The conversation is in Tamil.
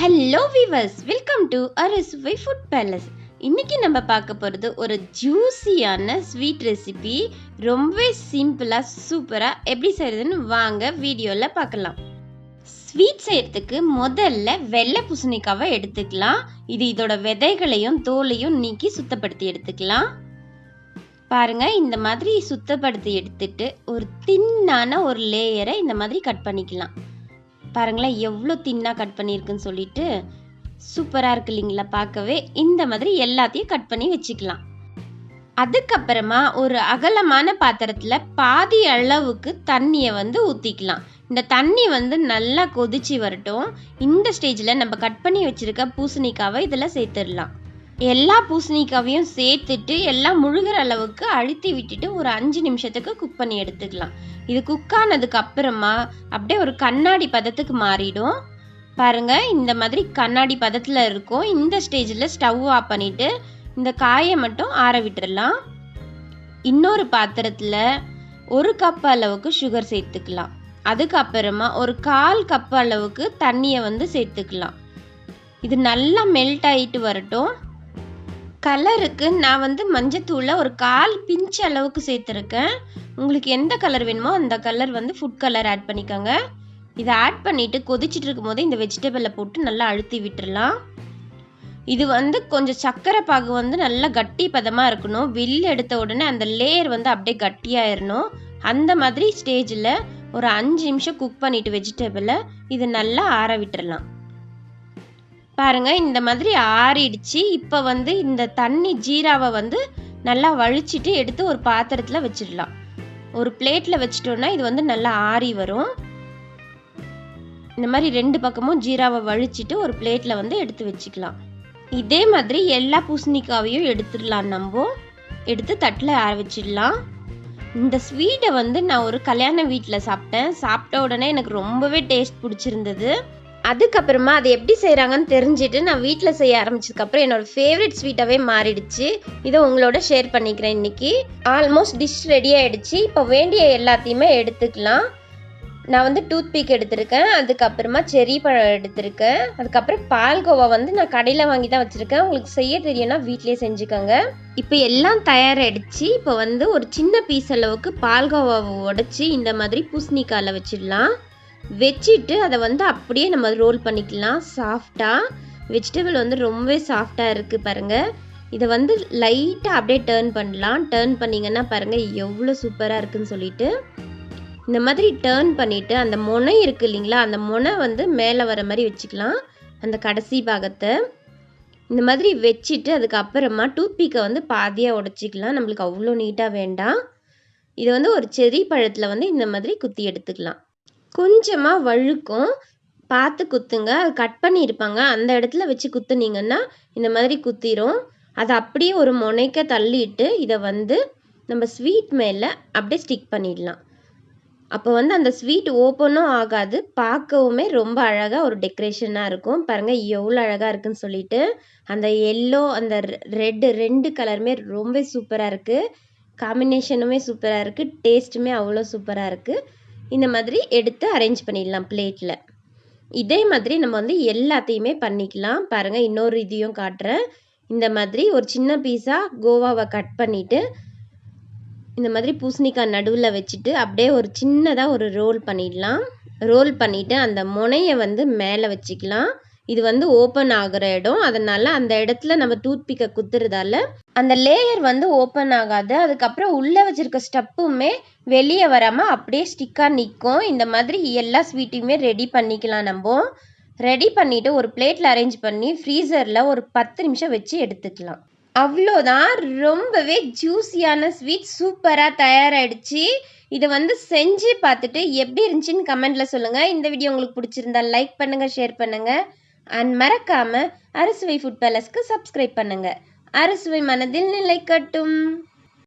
ஹலோ வீவர்ஸ், வெல்கம் டு அறுசுவை ஃபுட் பேலஸ். இன்னைக்கு நம்ம பார்க்க போகிறது ஒரு ஜூஸியான ஸ்வீட் ரெசிபி. ரொம்ப சிம்பிளாக சூப்பராக எப்படி செய்கிறதுன்னு வாங்க வீடியோவில் பார்க்கலாம். ஸ்வீட் செய்கிறதுக்கு முதல்ல வெள்ளை பூசணிக்காவை எடுத்துக்கலாம். இதோட விதைகளையும் தோலையும் நீக்கி சுத்தப்படுத்தி எடுத்துக்கலாம். பாருங்க, இந்த மாதிரி சுத்தப்படுத்தி எடுத்துட்டு ஒரு தின்னான ஒரு லேயரை இந்த மாதிரி கட் பண்ணிக்கலாம். பாருங்களேன், எவ்வளோ தின்னாக கட் பண்ணியிருக்குன்னு சொல்லிட்டு சூப்பராக இருக்கு இல்லைங்களா பார்க்கவே. இந்த மாதிரி எல்லாத்தையும் கட் பண்ணி வச்சுக்கலாம். அதுக்கப்புறமா ஒரு அகலமான பாத்திரத்தில் பாதி அளவுக்கு தண்ணியை ஊற்றிக்கலாம். இந்த தண்ணி நல்லா கொதிச்சு வரட்டும். இந்த ஸ்டேஜில் நம்ம கட் பண்ணி வச்சுருக்க பூசணிக்காவை இதில் சேர்த்துடலாம். எல்லா பூசணிக்காவையும் சேர்த்துட்டு எல்லாம் முழுகிற அளவுக்கு அழுத்தி விட்டுட்டு ஒரு 5 நிமிஷத்துக்கு குக் பண்ணி எடுத்துக்கலாம். இது குக் ஆனதுக்கு அப்புறமா அப்படியே ஒரு கண்ணாடி பதத்துக்கு மாறிடும். பாருங்க, இந்த மாதிரி கண்ணாடி பதத்தில் இருக்கும். இந்த ஸ்டேஜில் ஸ்டவ் ஆஃப் பண்ணிட்டு இந்த காயை மட்டும் ஆற விட்டுடலாம். இன்னொரு பாத்திரத்தில் 1 கப் அளவுக்கு சுகர் சேர்த்துக்கலாம். அதுக்கப்புறமா ஒரு 1/4 கப் அளவுக்கு தண்ணியை சேர்த்துக்கலாம். இது நல்லா மெல்ட் ஆகிட்டு வரட்டும். கலருக்கு நான் மஞ்சத்தூளை ஒரு 1/4 பிஞ்ச் அளவுக்கு சேர்த்துருக்கேன். உங்களுக்கு எந்த கலர் வேணுமோ அந்த கலர் ஃபுட் கலர் ஆட் பண்ணிக்கோங்க. இதை ஆட் பண்ணிவிட்டு கொதிச்சுட்டு இருக்கும் போது இந்த வெஜிடபிளை போட்டு நல்லா அழுத்தி விட்டுடலாம். இது கொஞ்சம் சர்க்கரை பாகு நல்லா கட்டி பதமாக இருக்கணும். வெளில எடுத்த உடனே அந்த லேயர் அப்படியே கட்டியாயிடணும். அந்த மாதிரி ஸ்டேஜில் ஒரு 5 நிமிஷம் குக் பண்ணிவிட்டு வெஜிடபிளை இது நல்லா ஆற விட்டுடலாம். பாருங்க, இந்த மாதிரி ஆறிடுச்சு. இப்போ இந்த தண்ணி ஜீராவை நல்லா வழிச்சிட்டு எடுத்து ஒரு பாத்திரத்தில் வச்சிடலாம். ஒரு பிளேட்டில் வச்சிட்டோம்னா இது நல்லா ஆறி வரும். இந்த மாதிரி 2 பக்கமும் ஜீராவை வழிச்சிட்டு ஒரு பிளேட்டில் எடுத்து வச்சுக்கலாம். இதே மாதிரி எல்லா பூசணிக்காவையும் எடுத்துடலாம். நம்ம எடுத்து தட்டில் ஆற வச்சிடலாம். இந்த ஸ்வீட்டை நான் ஒரு கல்யாண வீட்டில் சாப்பிட்டேன். சாப்பிட்ட உடனே எனக்கு ரொம்பவே டேஸ்ட் பிடிச்சிருந்தது. அதுக்கப்புறமா அது எப்படி செய்கிறாங்கன்னு தெரிஞ்சுட்டு நான் வீட்டில் செய்ய ஆரம்பிச்சதுக்கப்புறம் என்னோட ஃபேவரட் ஸ்வீட்டாகவே மாறிடுச்சு. இதை உங்களோட ஷேர் பண்ணிக்கிறேன். இன்னைக்கு ஆல்மோஸ்ட் டிஷ் ரெடி ஆகிடுச்சு. இப்போ வேண்டிய எல்லாத்தையுமே எடுத்துக்கலாம். நான் டூத் பிக் எடுத்திருக்கேன். அதுக்கப்புறமா செரி பழம் எடுத்திருக்கேன். அதுக்கப்புறம் பால்கோவா நான் கடையில் வாங்கி தான் வச்சுருக்கேன். உங்களுக்கு செய்ய தெரியும்னா வீட்டிலே செஞ்சுக்கோங்க. இப்போ எல்லாம் தயாராகிடுச்சு. இப்போ ஒரு சின்ன பீஸ் அளவுக்கு பால்கோவாவை உடைச்சி இந்த மாதிரி பூசணிக்காயில் வச்சிடலாம். வச்சுட்டு அதை அப்படியே நம்ம ரோல் பண்ணிக்கலாம். சாஃப்டாக வெஜிடபிள் ரொம்பவே சாஃப்டாக இருக்குது பாருங்கள். இதை லைட்டாக அப்படியே டர்ன் பண்ணலாம். டர்ன் பண்ணிங்கன்னா பாருங்கள் எவ்வளோ சூப்பராக இருக்குதுன்னு சொல்லிட்டு இந்த மாதிரி டர்ன் பண்ணிவிட்டு அந்த முனை இருக்குது இல்லைங்களா, அந்த முனை மேலே வர மாதிரி வச்சுக்கலாம். அந்த கடைசி பாகத்தை இந்த மாதிரி வச்சுட்டு அதுக்கப்புறமா டூத்பிக்கை பாதியாக உடைச்சிக்கலாம். நம்மளுக்கு அவ்வளோ நீட்டாக வேண்டாம். இதை ஒரு செரி பழத்தில் இந்த மாதிரி குத்தி எடுத்துக்கலாம். கொஞ்சமாக வழுக்கும், பார்த்து குத்துங்க. அது கட் பண்ணியிருப்பாங்க, அந்த இடத்துல வச்சு குத்துனீங்கன்னா இந்த மாதிரி குத்திரும். அதை அப்படியே ஒரு முனைக்க தள்ளிட்டு இதை நம்ம ஸ்வீட் மேலே அப்படியே ஸ்டிக் பண்ணிடலாம். அப்போ அந்த ஸ்வீட் ஓப்பனும் ஆகாது, பார்க்கவுமே ரொம்ப அழகாக ஒரு டெக்கரேஷனாக இருக்கும். பாருங்கள் எவ்வளோ அழகாக இருக்குன்னு சொல்லிட்டு. அந்த எல்லோ அந்த ரெட்டு 2 கலருமே ரொம்ப சூப்பராக இருக்குது. காம்பினேஷனுமே சூப்பராக இருக்குது. டேஸ்ட்டுமே அவ்வளோ சூப்பராக இருக்குது. இந்த மாதிரி எடுத்து அரேஞ்ச் பண்ணிடலாம் பிளேட்டில். இதே மாதிரி நம்ம எல்லாத்தையுமே பண்ணிக்கலாம். பாருங்கள், இன்னொரு இதையும் காட்டுறேன். இந்த மாதிரி ஒரு சின்ன பீஸாக கோவாவை கட் பண்ணிவிட்டு இந்த மாதிரி பூசணிக்காய் நடுவில் வச்சுட்டு அப்படியே ஒரு சின்னதாக ஒரு ரோல் பண்ணிடலாம். ரோல் பண்ணிவிட்டு அந்த முனையை மேலே வச்சுக்கலாம். இது ஓப்பன் ஆகிற இடம், அதனால் அந்த இடத்துல நம்ம டூத்பிக்கை குத்துறதால அந்த லேயர் ஓப்பன் ஆகாது. அதுக்கப்புறம் உள்ளே வச்சுருக்க ஸ்டப்புமே வெளியே வராமல் அப்படியே ஸ்டிக்காக நிற்கும். இந்த மாதிரி எல்லா ஸ்வீட்டையுமே ரெடி பண்ணிக்கலாம். நம்ம ரெடி பண்ணிவிட்டு ஒரு பிளேட்டில் அரேஞ்ச் பண்ணி ஃப்ரீசரில் ஒரு 10 நிமிஷம் வச்சு எடுத்துக்கலாம். அவ்வளோதான், ரொம்பவே ஜூஸியான ஸ்வீட் சூப்பராக தயாராகிடுச்சு. இதை செஞ்சு பார்த்துட்டு எப்படி இருந்துச்சுன்னு கமெண்ட்டில் சொல்லுங்கள். இந்த வீடியோ உங்களுக்கு பிடிச்சிருந்தா லைக் பண்ணுங்கள், ஷேர் பண்ணுங்கள். அண்ட் மறக்காமல் அறுசுவை ஃபுட் பேலஸ்க்கு சப்ஸ்கிரைப் பண்ணுங்கள். அறுசுவை மனதில் நிலைக்கட்டும்.